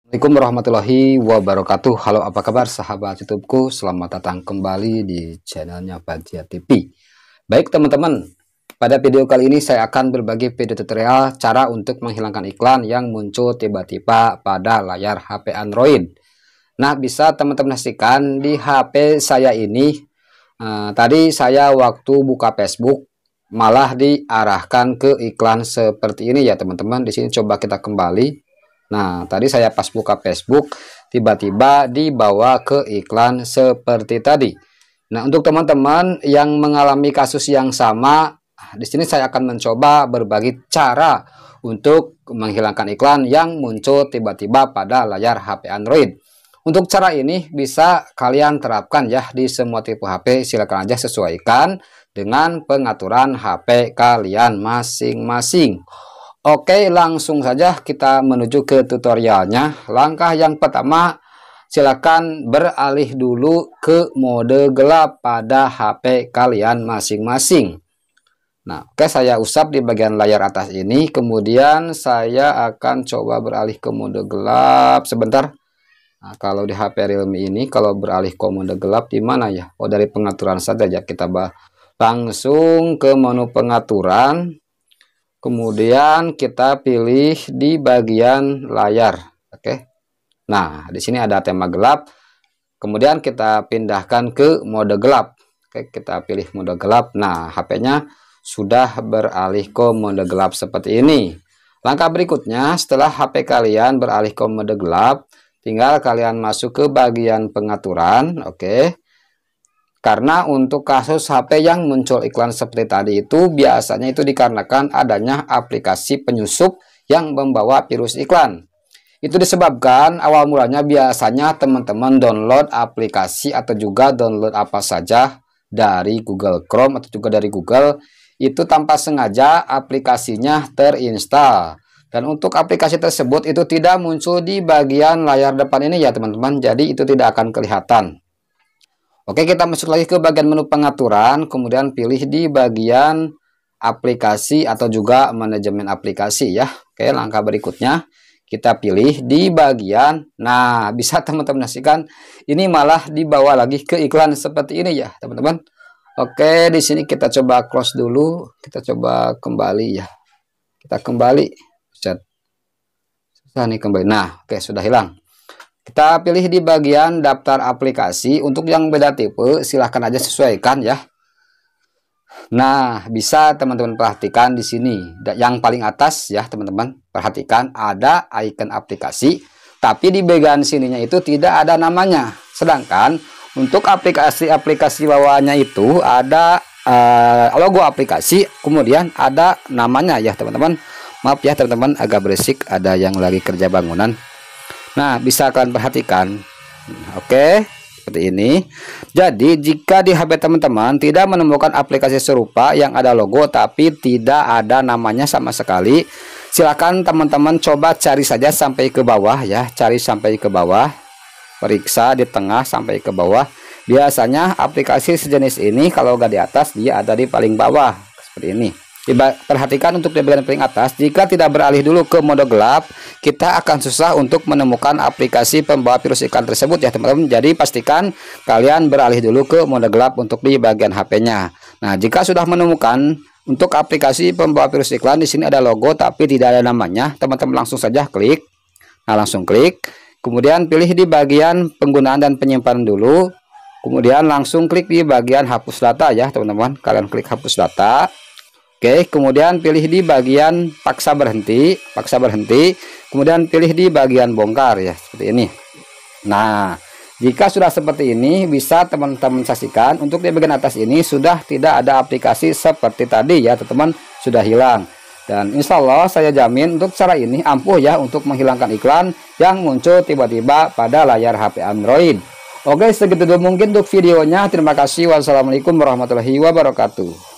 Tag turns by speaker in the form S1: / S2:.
S1: Assalamualaikum warahmatullahi wabarakatuh. Halo, apa kabar sahabat YouTubeku? Selamat datang kembali di channelnya Fajar TV. Baik teman-teman, pada video kali ini saya akan berbagi video tutorial cara untuk menghilangkan iklan yang muncul tiba-tiba pada layar HP Android. Nah, bisa teman-teman saksikan di HP saya ini. Tadi saya waktu buka Facebook malah diarahkan ke iklan seperti ini ya teman-teman. Di sini coba kita kembali. Nah, tadi saya pas buka Facebook, tiba-tiba dibawa ke iklan seperti tadi. Nah, untuk teman-teman yang mengalami kasus yang sama, di sini saya akan mencoba berbagi cara untuk menghilangkan iklan yang muncul tiba-tiba pada layar HP Android. Untuk cara ini bisa kalian terapkan ya di semua tipe HP, silakan aja sesuaikan dengan pengaturan HP kalian masing-masing. Oke, langsung saja kita menuju ke tutorialnya. Langkah yang pertama, silakan beralih dulu ke mode gelap pada HP kalian masing-masing. Nah, oke, saya usap di bagian layar atas ini. Kemudian saya akan coba beralih ke mode gelap sebentar. Nah, kalau di HP Realme ini, kalau beralih ke mode gelap di mana ya? Oh, dari pengaturan saja ya. Kita langsung ke menu pengaturan. Kemudian kita pilih di bagian layar. Oke. Nah, di sini ada tema gelap. Kemudian kita pindahkan ke mode gelap. Oke, kita pilih mode gelap. Nah, HP-nya sudah beralih ke mode gelap seperti ini. Langkah berikutnya, setelah HP kalian beralih ke mode gelap, tinggal kalian masuk ke bagian pengaturan. Oke. Karena untuk kasus HP yang muncul iklan seperti tadi itu biasanya itu dikarenakan adanya aplikasi penyusup yang membawa virus iklan. Itu disebabkan awal mulanya biasanya teman-teman download aplikasi atau juga download apa saja dari Google Chrome atau juga dari Google, itu tanpa sengaja aplikasinya terinstall. Dan untuk aplikasi tersebut itu tidak muncul di bagian layar depan ini ya teman-teman, jadi itu tidak akan kelihatan. Oke, kita masuk lagi ke bagian menu pengaturan, kemudian pilih di bagian aplikasi atau juga manajemen aplikasi ya. Oke, langkah berikutnya kita pilih di bagian, nah bisa teman-teman saksikan, ini malah dibawa lagi ke iklan seperti ini ya teman-teman. Oke, di sini kita coba close dulu, kita coba kembali ya. Kita kembali, susah nih kembali. Nah, oke, sudah hilang. Kita pilih di bagian daftar aplikasi. Untuk yang beda tipe silahkan aja sesuaikan ya. Nah, bisa teman-teman perhatikan di sini yang paling atas ya teman-teman. Perhatikan ada icon aplikasi, tapi di bagian sininya itu tidak ada namanya. Sedangkan untuk aplikasi-aplikasi bawahnya itu ada logo aplikasi, kemudian ada namanya ya teman-teman. Maaf ya teman-teman, agak berisik, ada yang lagi kerja bangunan. Nah, bisa kalian perhatikan. Oke, seperti ini. Jadi, jika di HP teman-teman tidak menemukan aplikasi serupa yang ada logo tapi tidak ada namanya sama sekali, silakan teman-teman coba cari saja sampai ke bawah ya. Cari sampai ke bawah. Periksa di tengah sampai ke bawah. Biasanya aplikasi sejenis ini kalau nggak di atas, dia ada di paling bawah. Seperti ini. Perhatikan untuk di bagian paling atas, jika tidak beralih dulu ke mode gelap, kita akan susah untuk menemukan aplikasi pembawa virus iklan tersebut ya teman-teman. Jadi pastikan kalian beralih dulu ke mode gelap untuk di bagian HP-nya. Nah, jika sudah menemukan untuk aplikasi pembawa virus iklan, di sini ada logo tapi tidak ada namanya, teman-teman langsung saja klik. Nah, langsung klik. Kemudian pilih di bagian penggunaan dan penyimpanan dulu. Kemudian langsung klik di bagian hapus data ya teman-teman. Kalian klik hapus data. Oke, kemudian pilih di bagian paksa berhenti, kemudian pilih di bagian bongkar ya, seperti ini. Nah, jika sudah seperti ini, bisa teman-teman saksikan untuk di bagian atas ini sudah tidak ada aplikasi seperti tadi ya, teman-teman, sudah hilang. Dan insya Allah saya jamin untuk cara ini ampuh ya untuk menghilangkan iklan yang muncul tiba-tiba pada layar HP Android. Oke, segitu dulu mungkin untuk videonya. Terima kasih. Wassalamualaikum warahmatullahi wabarakatuh.